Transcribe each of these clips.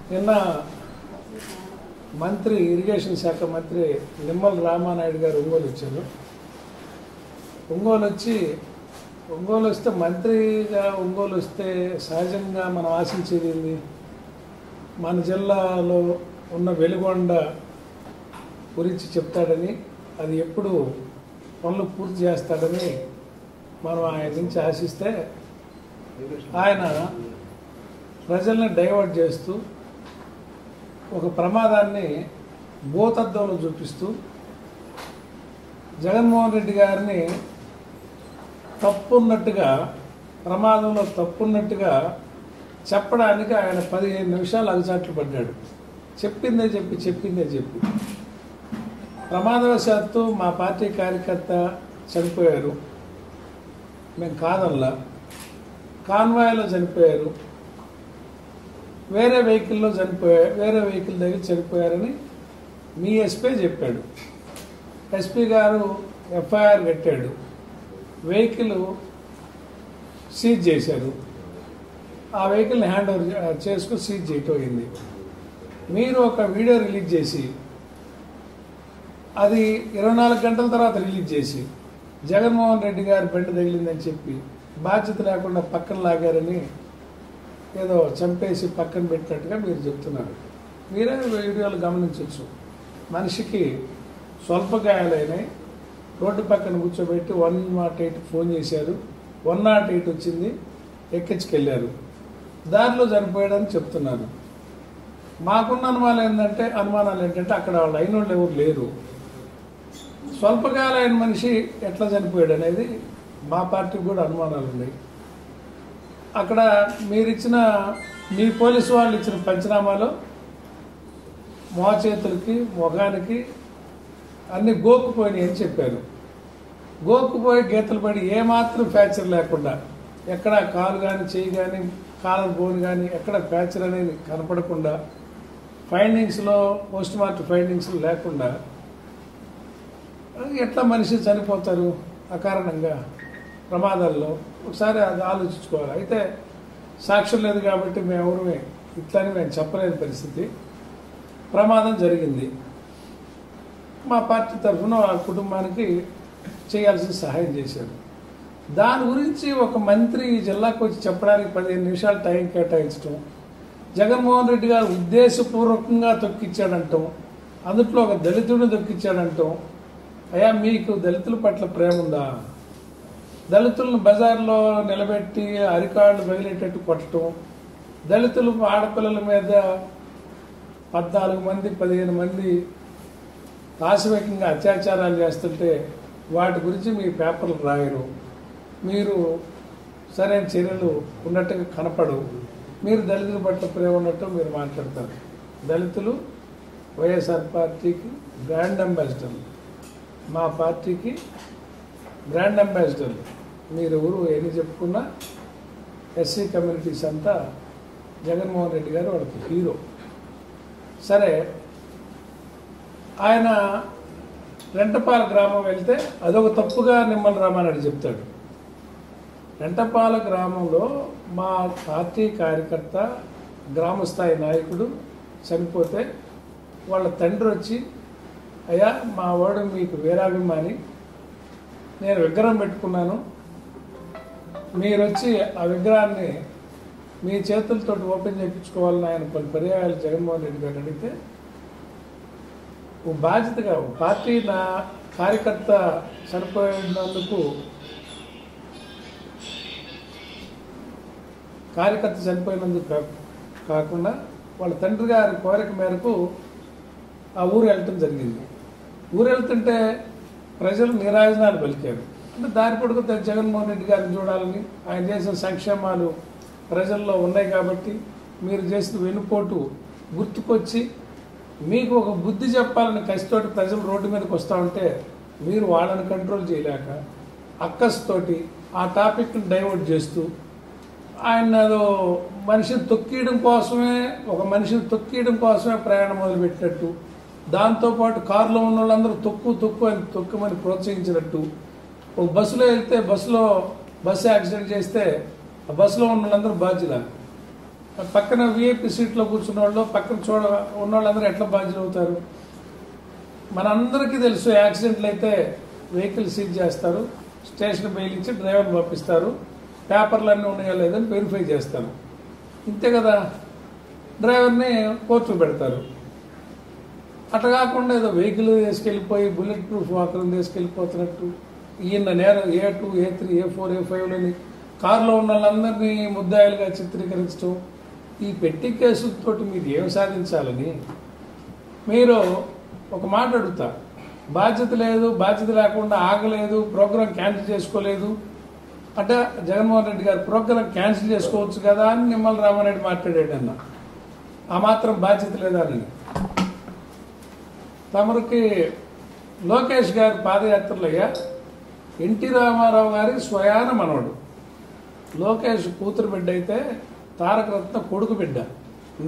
నిన్న మంత్రి ఇరిగేషన్ శాఖ మంత్రి నిమ్మల రామానాయుడు గారు ఒంగోలు వచ్చారు. ఒంగోలు వస్తే మంత్రిగా ఒంగోలు వస్తే సహజంగా మనం ఆశించేది ఏంది? మన జిల్లాలో ఉన్న వెలుగొండ గురించి చెప్తాడని, అది ఎప్పుడు పనులు పూర్తి చేస్తాడని మనం ఆయన నుంచి ఆశిస్తే ఆయన ప్రజల్ని డైవర్ట్ చేస్తూ ఒక ప్రమాదాన్ని భూతద్దంలో చూపిస్తూ జగన్మోహన్ రెడ్డి గారిని తప్పున్నట్టుగా, ప్రమాదంలో తప్పున్నట్టుగా చెప్పడానికి ఆయన 15 నిమిషాలు అగచాట్లు పడ్డాడు. చెప్పిందే చెప్పి ప్రమాదవశాత్తు మా పార్టీ కార్యకర్త చనిపోయారు, మేము కాదల్లా. కాన్వాయ్లో చనిపోయారు, వేరే వెహికల్ దగ్గర చనిపోయారని మీ ఎస్పీ చెప్పాడు. ఎస్పీ గారు ఎఫ్ఐఆర్ కట్టాడు, వెహికల్ సీజ్ చేశారు, ఆ వెహికల్ని హ్యాండ్ ఓవర్ చేసుకుని సీజ్ చేయటం అయింది. మీరు ఒక వీడియో రిలీజ్ చేసి అది 24 గంటల తర్వాత రిలీజ్ చేసి జగన్మోహన్ రెడ్డి గారి బండి తగిలిందని చెప్పి బాధ్యత లేకుండా పక్కన లాగారని, ఏదో చంపేసి పక్కన పెట్టినట్టుగా మీరు చెప్తున్నారు. మీరే వీడియోలు గమనించవచ్చు. మనిషికి స్వల్ప గాయాలైనాయి, రోడ్డు పక్కన కూర్చోబెట్టి 108 ఫోన్ చేశారు, 108 వచ్చింది, ఎక్కించుకెళ్ళారు, దారిలో చనిపోయాడని చెప్తున్నారు. మాకున్న అనుమానాలు ఏంటంటే అక్కడ వాళ్ళు అయిన వాళ్ళు ఎవరు లేరు. స్వల్పకాలైన మనిషి ఎట్లా చనిపోయాడు అనేది మా పార్టీకి కూడా అనుమానాలు ఉన్నాయి. అక్కడ మీ పోలీసు వాళ్ళు ఇచ్చిన పంచనామాలో మోచేతులకి ముఖానికి అన్ని గోక్కుపోయినాయి అని చెప్పారు. గోక్కుపోయి గీతలు పడి ఏమాత్రం ఫ్రాక్చర్ లేకుండా, ఎక్కడ కాలు కానీ చెయ్యి కానీ కాలర్ బోన్ కానీ ఎక్కడ ఫ్రాక్చర్ అనేది కనపడకుండా, ఫైండింగ్స్లో పోస్ట్ మార్టం ఫైండింగ్స్లో లేకుండా ఎట్లా మనిషి చనిపోతారు అకారణంగా ప్రమాదాల్లో? ఒకసారి అది ఆలోచించుకోవాలి. అయితే సాక్ష్యం లేదు కాబట్టి మేమెవరమే ఇట్లని మేము చెప్పలేని పరిస్థితి. ప్రమాదం జరిగింది, మా పార్టీ తరఫున ఆ కుటుంబానికి చేయాల్సిన సహాయం చేశారు. దాని గురించి ఒక మంత్రి ఈ జిల్లాకు వచ్చి చెప్పడానికి 15 నిమిషాలు టైం కేటాయించడం, జగన్మోహన్ రెడ్డి గారు ఉద్దేశపూర్వకంగా తొక్కిచ్చాడంటాం, అందుట్లో ఒక దళితుడిని తొక్కిచ్చాడంటాం. అయ్యా, మీకు దళితుల పట్ల ప్రేమ ఉందా? దళితులను బజార్లో నిలబెట్టి అరికాళ్ళు బయలేటట్టు కొట్టడం, దళితులు ఆడపిల్లల మీద 14 మంది 15 మంది ఆశవేకంగా అత్యాచారాలు చేస్తుంటే వాటి గురించి మీ పేపర్లు రాయరు, మీరు సరైన చర్యలు ఉన్నట్టుగా కనపడవు. మీరు దళితుల పట్ల ప్రేమ ఉన్నట్టు మీరు మాట్లాడతారు. దళితులు వైఎస్ఆర్ పార్టీకి బ్రాండ్ అంబాసిడర్లు, మా పార్టీకి బ్రాండ్ అంబాసిడర్లు. మీరు ఎవరు ఎన్ని చెప్పుకున్నా ఎస్సీ కమ్యూనిటీస్ అంతా జగన్మోహన్ రెడ్డి గారు వాడికి హీరో. సరే, ఆయన రెంటపాల గ్రామం వెళ్తే అదొక తప్పుగా నిమ్మల రామానాయుడు చెప్తాడు. రెంటపాల గ్రామంలో మా పార్టీ కార్యకర్త గ్రామస్థాయి నాయకుడు చనిపోతే వాళ్ళ తండ్రి వచ్చి, అయ్యా మా వాడు మీకు వీరాభిమాని, నేను విగ్రహం పెట్టుకున్నాను, మీరు వచ్చి ఆ విగ్రహాన్ని మీ చేతులతో ఓపెన్ చేయించుకోవాలని ఆయన కొన్ని పర్యాయాలు జగన్మోహన్ రెడ్డి గారు అడిగితే, ఓ బాధ్యతగా ఓ పార్టీ నా కార్యకర్త చనిపోయినందుకు కాకుండా వాళ్ళ తండ్రి గారి కోరిక మేరకు ఆ ఊరు వెళ్ళటం జరిగింది. ఊరు వెళ్తుంటే ప్రజలు నీరాజనాలు పలికారు. అంటే దారి పొడుగు జగన్మోహన్ రెడ్డి గారిని చూడాలని, ఆయన చేసిన సంక్షేమాలు ప్రజల్లో ఉన్నాయి కాబట్టి మీరు చేసిన వెనుపోటు గుర్తుకొచ్చి మీకు ఒక బుద్ధి చెప్పాలని కసితోటి ప్రజలు రోడ్డు మీదకి వస్తూ ఉంటే మీరు వాళ్ళని కంట్రోల్ చేయలేక అక్కస్తోటి ఆ టాపిక్ని డైవర్ట్ చేస్తూ ఆయన మనిషిని తొక్కియడం కోసమే ప్రయాణం మొదలుపెట్టినట్టు, దాంతోపాటు కారులో ఉన్న వాళ్ళందరూ తొక్కుమని ప్రోత్సహించినట్టు, ఒక బస్సులో వెళ్తే బస్సు యాక్సిడెంట్ చేస్తే ఆ బస్సులో ఉన్న వాళ్ళందరూ బాధ్యుల. పక్కన విఐపి సీట్లో కూర్చున్న వాళ్ళు పక్కన ఉన్న వాళ్ళందరూ ఎట్లా బాధ్యులు అవుతారు? మనందరికీ తెలుసు, యాక్సిడెంట్లు అయితే వెహికల్ సీజ్ చేస్తారు, స్టేషన్ బెయిల్ ఇచ్చి డ్రైవర్ని పంపిస్తారు, పేపర్లన్నీ ఉన్నాయా లేదని వెరిఫై చేస్తారు. ఇంతే కదా, డ్రైవర్ని కోర్టులో పెడతారు. అట్లా కాకుండా ఏదో వెహికల్ తీసుకెళ్ళిపోయి బుల్లెట్ ప్రూఫ్ వాకర్ని తీసుకెళ్ళిపోతున్నట్టు ఈయన నేరం A2, A3, A4, A5లని కారులో ఉన్న వాళ్ళందరినీ ముద్దాయిలుగా చిత్రీకరించడం, ఈ పెట్టి కేసులతో మీరు ఏం సాధించాలని మీరు ఒక మాట అడుగుతా. బాధ్యత లేదు, బాధ్యత లేకుండా ఆగలేదు, ప్రోగ్రాం క్యాన్సిల్ చేసుకోలేదు అంటే జగన్మోహన్ రెడ్డి గారు ప్రోగ్రాం క్యాన్సిల్ చేసుకోవచ్చు కదా అని నిమ్మల రామారెడ్డి మాట్లాడాడన్న. ఆ మాత్రం బాధ్యత లేదా అని. తమరికి లోకేష్ గారి పాదయాత్రలయ్యా ఎన్టీ రామారావు గారి స్వయాన మనవడు. లోకేష్ కూతురు బిడ్డ అయితే తారక రత్న కొడుకు బిడ్డ,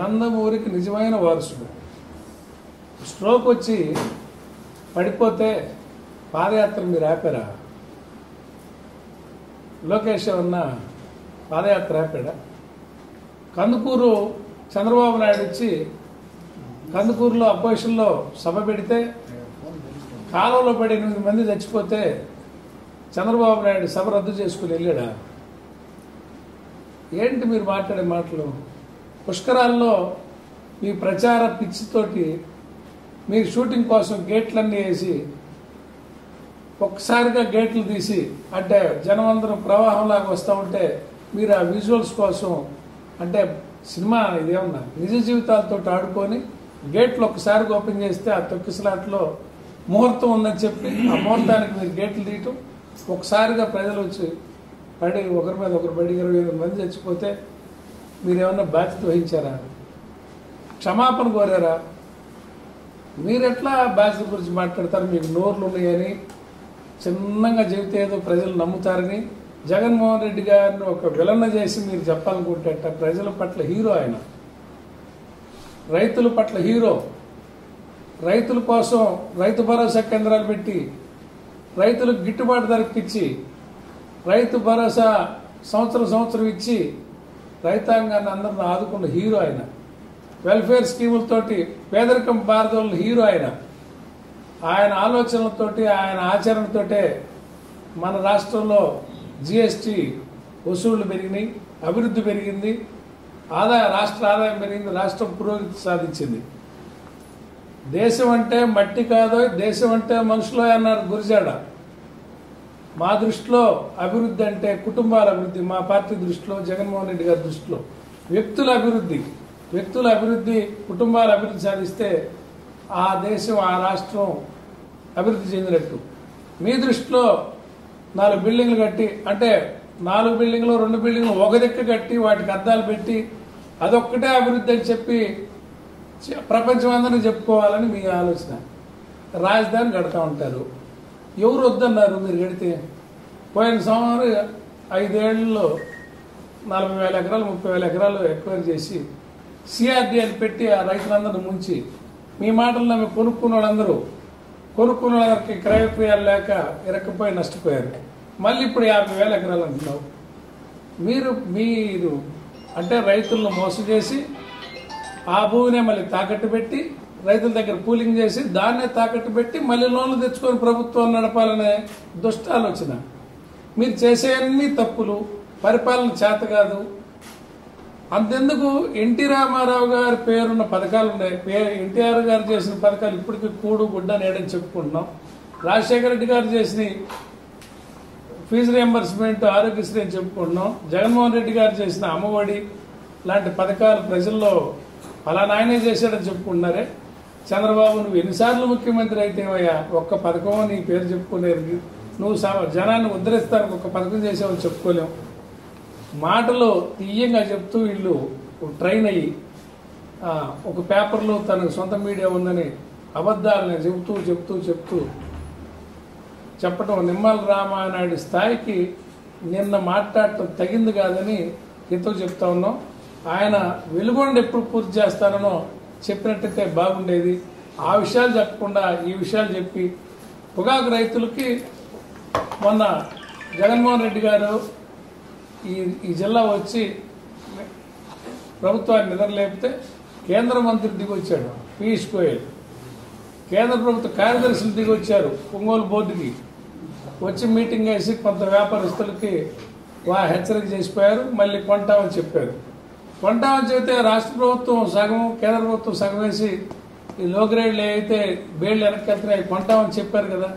నందమూరికి నిజమైన వారసుడు. స్ట్రోక్ వచ్చి పడిపోతే పాదయాత్ర మీరు ఆపారా? లోకేష్ ఏమన్నా పాదయాత్ర ఆపాడా? కందుకూరు చంద్రబాబు నాయుడు వచ్చి కందుకూరులో అపోజిషన్లో సభ పెడితే కాలువలో పడి 8 మంది చచ్చిపోతే చంద్రబాబు నాయుడు సభ రద్దు చేసుకుని వెళ్ళాడా? ఏంటి మీరు మాట్లాడే మాటలు? పుష్కరాల్లో మీ ప్రచార పిచ్చితోటి మీరు షూటింగ్ కోసం గేట్లన్నీ వేసి ఒక్కసారిగా గేట్లు తీసి అంటే జనం అందరం ప్రవాహంలాగా వస్తూ ఉంటే మీరు ఆ విజువల్స్ కోసం అంటే సినిమా ఇదేమన్నా నిజ జీవితాలతో ఆడుకొని గేట్లు ఒక్కసారిగా ఓపెన్ చేస్తే ఆ తొక్కిసలాట్లో ముహూర్తం ఉందని చెప్పి ఆ ముహూర్తానికి మీరు గేట్లు తీయటం, ఒకసారిగా ప్రజలు వచ్చి పడి ఒకరి మీద ఒకరు పడి 28 మంది చచ్చిపోతే మీరేమన్నా బాధ్యత వహించారా? క్షమాపణ కోరారా? మీరెట్లా బాధ్యత గురించి మాట్లాడతారు? మీకు నోర్లు ఉన్నాయని చిన్నంగా చెబితే ఏదో ప్రజలు నమ్ముతారని జగన్మోహన్ రెడ్డి గారిని ఒక విలన్న చేసి మీరు చెప్పాలనుకుంటే ప్రజల పట్ల హీరో ఆయన, రైతుల పట్ల హీరో. రైతుల కోసం రైతు భరోసా కేంద్రాలు పెట్టి రైతులకు గిట్టుబాటు ధరకు ఇచ్చి రైతు భరోసా సంవత్సరం ఇచ్చి రైతాంగాన్ని అందరిని ఆదుకున్న హీరో ఆయన. వెల్ఫేర్ స్కీములతోటి పేదరికం బారదోళ్ళ హీరో ఆయన. ఆయన ఆలోచనలతోటి ఆయన ఆచరణతోటే మన రాష్ట్రంలో GST వసూళ్లు పెరిగినాయి, అభివృద్ధి పెరిగింది, రాష్ట్ర ఆదాయం పెరిగింది, రాష్ట్రం పురోగతి సాధించింది. దేశం అంటే మట్టి కాదో, దేశం అంటే మనుషులో అన్నారు గురిజాడ. మా దృష్టిలో అభివృద్ధి అంటే కుటుంబాల అభివృద్ధి, మా పార్టీ దృష్టిలో, జగన్మోహన్ రెడ్డి గారి దృష్టిలో వ్యక్తుల అభివృద్ధి, కుటుంబాల అభివృద్ధి సాధిస్తే ఆ దేశం ఆ రాష్ట్రం అభివృద్ధి చెందినట్టు. మీ దృష్టిలో 4 బిల్డింగ్లు కట్టి అంటే 4 బిల్డింగ్లు 2 బిల్డింగ్లు ఒక దిక్కు కట్టి వాటికి అద్దాలు పెట్టి అదొక్కటే అభివృద్ధి అని చెప్పి ప్రపంచం అందరినీ చెప్పుకోవాలని మీ ఆలోచన. రాజధాని కడతా ఉంటారు. ఎవరు వద్దన్నారు మీరు కడితే? పోయిన సంవత్సరం 5 ఏళ్లలో 40,000 ఎకరాలు 30,000 ఎకరాలు ఎక్వైర్ చేసి CRD అని పెట్టి ఆ రైతులందరినీ ముంచి మీ మాటల్లో మేము కొనుక్కున్న వాళ్ళందరికీ క్రయ విక్రయాలు లేక ఇరక్కపోయి నష్టపోయారు. మళ్ళీ ఇప్పుడు 50,000 ఎకరాలు అంటున్నావు. మీరు అంటే రైతులను మోసం చేసి ఆ భూమినే మళ్ళీ తాకట్టు పెట్టి రైతుల దగ్గర పూలింగ్ చేసి దాన్నే తాకట్టు పెట్టి మళ్ళీ లోన్లు తెచ్చుకొని ప్రభుత్వం నడపాలనే దుష్ట ఆలోచన. మీరు చేసే అన్ని తప్పులు, పరిపాలన చేత కాదు. అంతెందుకు ఎన్టీ రామారావు గారి పేరున్న పథకాలు ఉన్నాయి. ఎన్టీఆర్ గారు చేసిన పథకాలు ఇప్పటికీ కూడు గుడ్డ నేడని చెప్పుకుంటున్నాం. రాజశేఖర రెడ్డి గారు చేసిన ఫీజు రియంబర్స్మెంట్, ఆరోగ్యశ్రీ అని చెప్పుకుంటున్నాం. జగన్మోహన్ రెడ్డి గారు చేసిన అమ్మఒడి లాంటి పథకాలు ప్రజల్లో ఫలానా ఆయనే చేశాడని చెప్పుకుంటున్నారే. చంద్రబాబు నువ్వు ఎన్నిసార్లు ముఖ్యమంత్రి అయితేవయ్యా ఒక్క పథకం నీ పేరు చెప్పుకోలేరు. నువ్వు జనాన్ని ఉద్ధరిస్తానికి ఒక పథకం చేసావని చెప్పుకోలేవు. మాటలు తీయంగా చెప్తూ వీళ్ళు ట్రైన్ అయ్యి ఒక పేపర్లో తనకు సొంత మీడియా ఉందని అబద్ధాలని చెప్తూ చెప్పటం నిమ్మల రామానాయుడు స్థాయికి నిన్న మాట్లాడటం తగింది కాదని ఎంతో చెప్తా ఉన్నాం. ఆయన వెలుగొండ ఎప్పుడు పూర్తి చేస్తారనో చెప్పినట్టయితే బాగుండేది. ఆ విషయాలు చెప్పకుండా ఈ విషయాలు చెప్పి పొగాకు రైతులకి మొన్న జగన్మోహన్ రెడ్డి గారు ఈ జిల్లా వచ్చి ప్రభుత్వాన్ని నిద్రలేపితే కేంద్ర మంత్రి దిగొచ్చాడు పీయూష్ గోయల్, కేంద్ర ప్రభుత్వ కార్యదర్శులు దిగొచ్చారు ఒంగోలు బోర్డుకి, వచ్చి మీటింగ్ వేసి కొంత వ్యాపారస్తులకి హెచ్చరిక చేసిపోయారు. మళ్ళీ కొంటామని చెప్పారు. కొంటామని చెబితే రాష్ట్ర ప్రభుత్వం సగం, కేంద్ర ప్రభుత్వం సగం వేసి ఈ లో గ్రేడ్లు అయితే బేళ్లు వెనక్కి వెళ్తున్నాయి కొంటామని చెప్పారు కదా.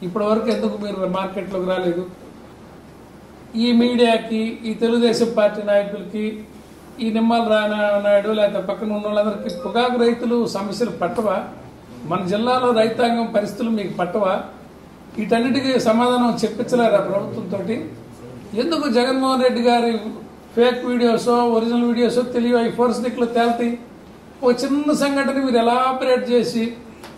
ఇప్పటి వరకు ఎందుకు మీరు మార్కెట్లోకి రాలేదు? ఈ మీడియాకి, ఈ తెలుగుదేశం పార్టీ నాయకులకి, ఈ నిమ్మల రానాయుడు లేకపోతే పక్కన ఉన్న వాళ్ళందరికీ పొగాకు రైతులు సమస్యలు పట్టవా? మన జిల్లాలో రైతాంగం పరిస్థితులు మీకు పట్టవా? వీటన్నిటికీ సమాధానం చెప్పించలేరా ప్రభుత్వంతో? ఎందుకు జగన్మోహన్ రెడ్డి గారి ఫేక్ వీడియోసో ఒరిజినల్ వీడియోసో తెలియవు, అవి ఫోర్స్నిక్లో తేల్తాయి. ఒక చిన్న సంఘటన మీరు ఎలా ఆపరేట్ చేసి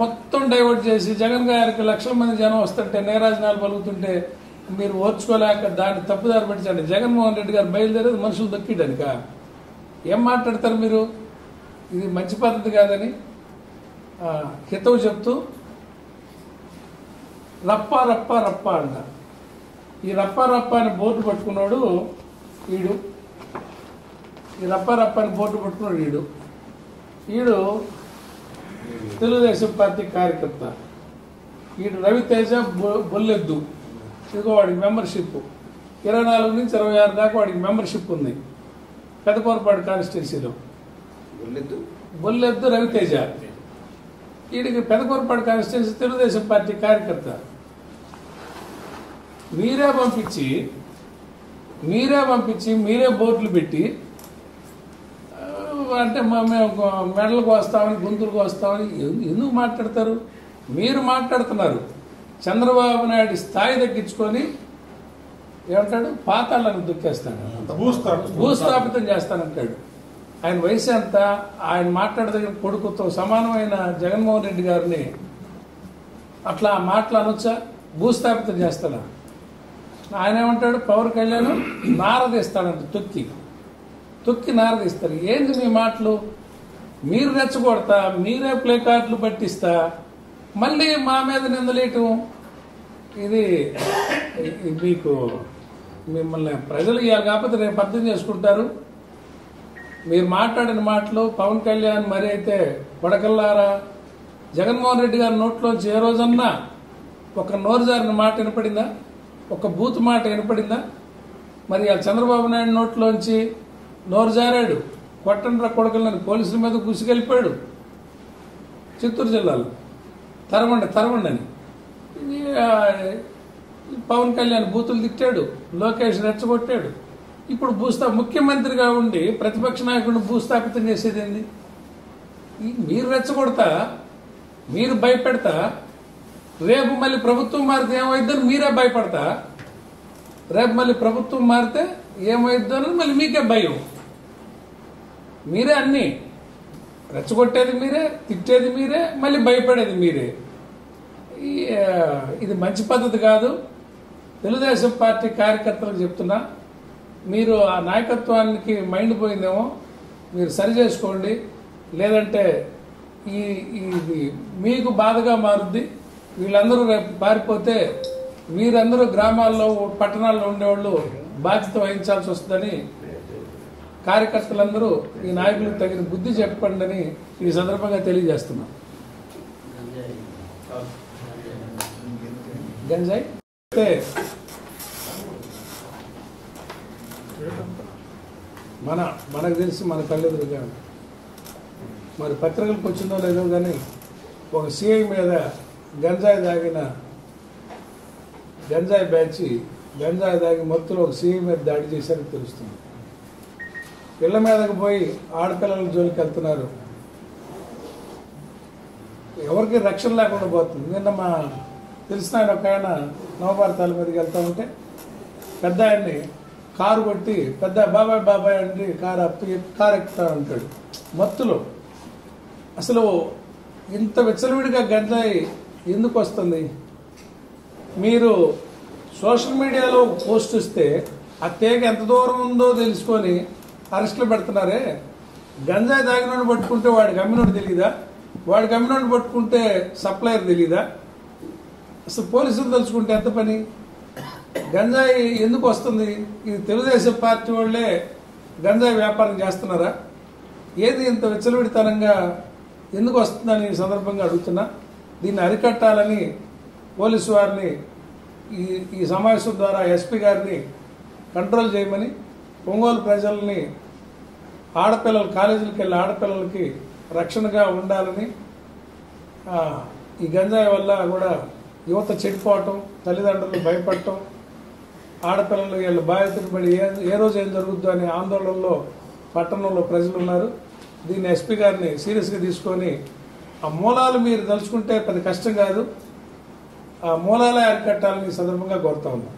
మొత్తం డైవర్ట్ చేసి జగన్ గారికి లక్షల మంది జనం వస్తుంటే నేరాజనాలు పలుకుతుంటే మీరు ఓర్చుకోలేక దాన్ని తప్పుదారి పట్టించండి. జగన్మోహన్ రెడ్డి గారు బయలుదేరేది మనుషులు దొక్కిడనిక ఏం మాట్లాడతారు మీరు? ఇది మంచి పద్ధతి కాదని హితవు చెప్తూ రప్ప రప్ప రప్ప అంట. ఈ రప్ప రప్ప అని బోర్డు పట్టుకున్నాడు వీడు, ఈ రప్ప రప్ప అని బోర్డు పట్టుకున్నాడు వీడు. వీడు తెలుగుదేశం పార్టీ కార్యకర్త. వీడు రవితేజ బొల్లెద్దు. ఇదిగో వాడికి మెంబర్షిప్ 24 నుంచి 26 దాకా వాడికి మెంబర్షిప్ ఉంది పెదకూరపాడు కాన్స్టిట్యున్సీలో. బొల్లెద్దు రవితేజ. వీడికి పెదకూరపాడు కాన్స్టిట్యున్సీ తెలుగుదేశం పార్టీ కార్యకర్త. మీరే పంపించి మీరే బోర్డులు పెట్టి అంటే మేము మెడలకు వస్తామని గొంతులకు వస్తామని ఎందుకు మాట్లాడతారు? మీరు మాట్లాడుతున్నారు. చంద్రబాబు నాయుడు స్థాయి తగ్గించుకొని ఏమంటాడు? పాతాలను దుక్కేస్తాడు, భూస్థాపితం చేస్తానంటాడు. ఆయన వయసు ఎంత? ఆయన మాట్లాడదగిన కొడుకుతో సమానమైన జగన్మోహన్ రెడ్డి గారిని అట్లా మాట్లాడొచ్చా? భూస్థాపితం చేస్తాడా? ఆయన ఏమంటాడు? పవన్ కళ్యాణ్ నారదీస్తాడంట, తొక్కి నారదీస్తారు. ఏంది మీ మాటలు? మీరు రెచ్చగొడతా, మీరే ప్లే కార్డులు పట్టిస్తా, మళ్ళీ మా మీద నిందలేయటం. ఇది మీకు మిమ్మల్ని ప్రజలు ఇవ్వాలి కాకపోతే రేపు అర్థం చేసుకుంటారు. మీరు మాట్లాడిన మాటలు పవన్ కళ్యాణ్ మరి అయితే కొడకల్లారా, జగన్మోహన్ రెడ్డి గారి నోట్లోంచి ఏ రోజన్నా ఒక నోరు జారిన మాట వినపడిందా? ఒక బూత్ మాట వినపడిందా? మరి ఆ చంద్రబాబు నాయుడు నోట్లోంచి నోరు జారాడు, కొట్టండ్ర కొడకలని పోలీసుల మీద గుసికెళ్ళిపోయాడు. చిత్తూరు జిల్లాలో తరవండి అని పవన్ కళ్యాణ్ బూతులు తిట్టాడు, లోకేష్ రెచ్చగొట్టాడు. ఇప్పుడు ముఖ్యమంత్రిగా ఉండి ప్రతిపక్ష నాయకుడిని భూస్థాపితం చేసేది ఏంది? మీరు రెచ్చగొడతా, మీరు భయపెడతా, రేపు మళ్ళీ ప్రభుత్వం మారితే ఏమైద్దని మీరే భయపడతా, రేపు మళ్ళీ ప్రభుత్వం మారితే ఏమైద్దని మళ్ళీ మీకే భయం. మీరే అన్నీ రెచ్చగొట్టేది మీరే, తిట్టేది మీరే, మళ్ళీ భయపడేది మీరే. ఇది మంచి పద్ధతి కాదు. తెలుగుదేశం పార్టీ కార్యకర్తలకు చెప్తున్నా, మీరు ఆ నాయకత్వానికి మైండ్ పోయిందేమో, మీరు సరి చేసుకోండి. లేదంటే ఇది మీకు బాధగా మారుద్ది. వీళ్ళందరూ రేపు పారిపోతే మీరందరూ గ్రామాల్లో పట్టణాల్లో ఉండేవాళ్ళు బాధ్యత వహించాల్సి వస్తుందని కార్యకర్తలందరూ ఈ నాయకులకు తగిన బుద్ధి చెప్పండి అని ఈ సందర్భంగా తెలియజేస్తున్నాం. గంజాయి మనకు తెలిసి మన కళ్ళెదురుగా మరి పత్రికలకు వచ్చిందో లేదో కానీ ఒక సిఐ మీద గంజాయి బ్యాచ్ గంజాయి దాగి మత్తులో ఒక సిఐ మీద దాడి చేశారని తెలుస్తుంది. పిల్ల మీదకి పోయి ఆడపిల్లల జోలికి వెళ్తున్నారు. ఎవరికి రక్షణ లేకుండా పోతుంది. నిన్న మా తెలిసిన ఆయన ఒక ఆయన నవభారతాల మీదకి వెళ్తా ఉంటే పెద్ద ఆయన్ని కారు కొట్టి పెద్ద బాబాయ్ అంటే కారు ఎక్కుతా ఉంటాడు మత్తులో. అసలు ఇంత విచ్చలవిడిగా గంజాయి ఎందుకు వస్తుంది? మీరు సోషల్ మీడియాలో పోస్ట్ ఇస్తే ఆ తేగ ఎంత దూరం ఉందో తెలుసుకొని అరెస్టులు పెడుతున్నారే. గంజాయి తాగినోడిని పట్టుకుంటే వాడికి అమ్మినోడు తెలియదా? వాడికి అమ్మినోడిని పట్టుకుంటే సప్లయర్ తెలియదా? అసలు పోలీసులు తలుచుకుంటే ఎంత పని? గంజాయి ఎందుకు వస్తుంది? ఇది తెలుగుదేశం పార్టీ వాళ్ళే గంజాయి వ్యాపారం చేస్తున్నారా? ఏది ఇంత విచ్చలవిడితనంగా ఎందుకు వస్తుందని ఈ సందర్భంగా అడుగుతున్నా. దీన్ని అరికట్టాలని పోలీసు వారిని ఈ సమావేశం ద్వారా ఎస్పీ గారిని కంట్రోల్ చేయమని, ఒంగోలు ప్రజల్ని ఆడపిల్లలు కాలేజీలకు వెళ్ళే ఆడపిల్లలకి రక్షణగా ఉండాలని, ఈ గంజాయి వల్ల కూడా యువత చెడిపోవటం, తల్లిదండ్రులు భయపడటం, ఆడపిల్లలు వీళ్ళు బాధితులు పడి ఏ రోజు ఏం జరుగుద్దో అనే ఆందోళనలో పట్టణంలో ప్రజలు ఉన్నారు. దీన్ని ఎస్పీ గారిని సీరియస్గా తీసుకొని ఆ మూలాలు మీరు తలుచుకుంటే పెద్ద కష్టం కాదు, ఆ మూలాలే అరికట్టాలని ఈ సందర్భంగా కోరుతా ఉన్నాం.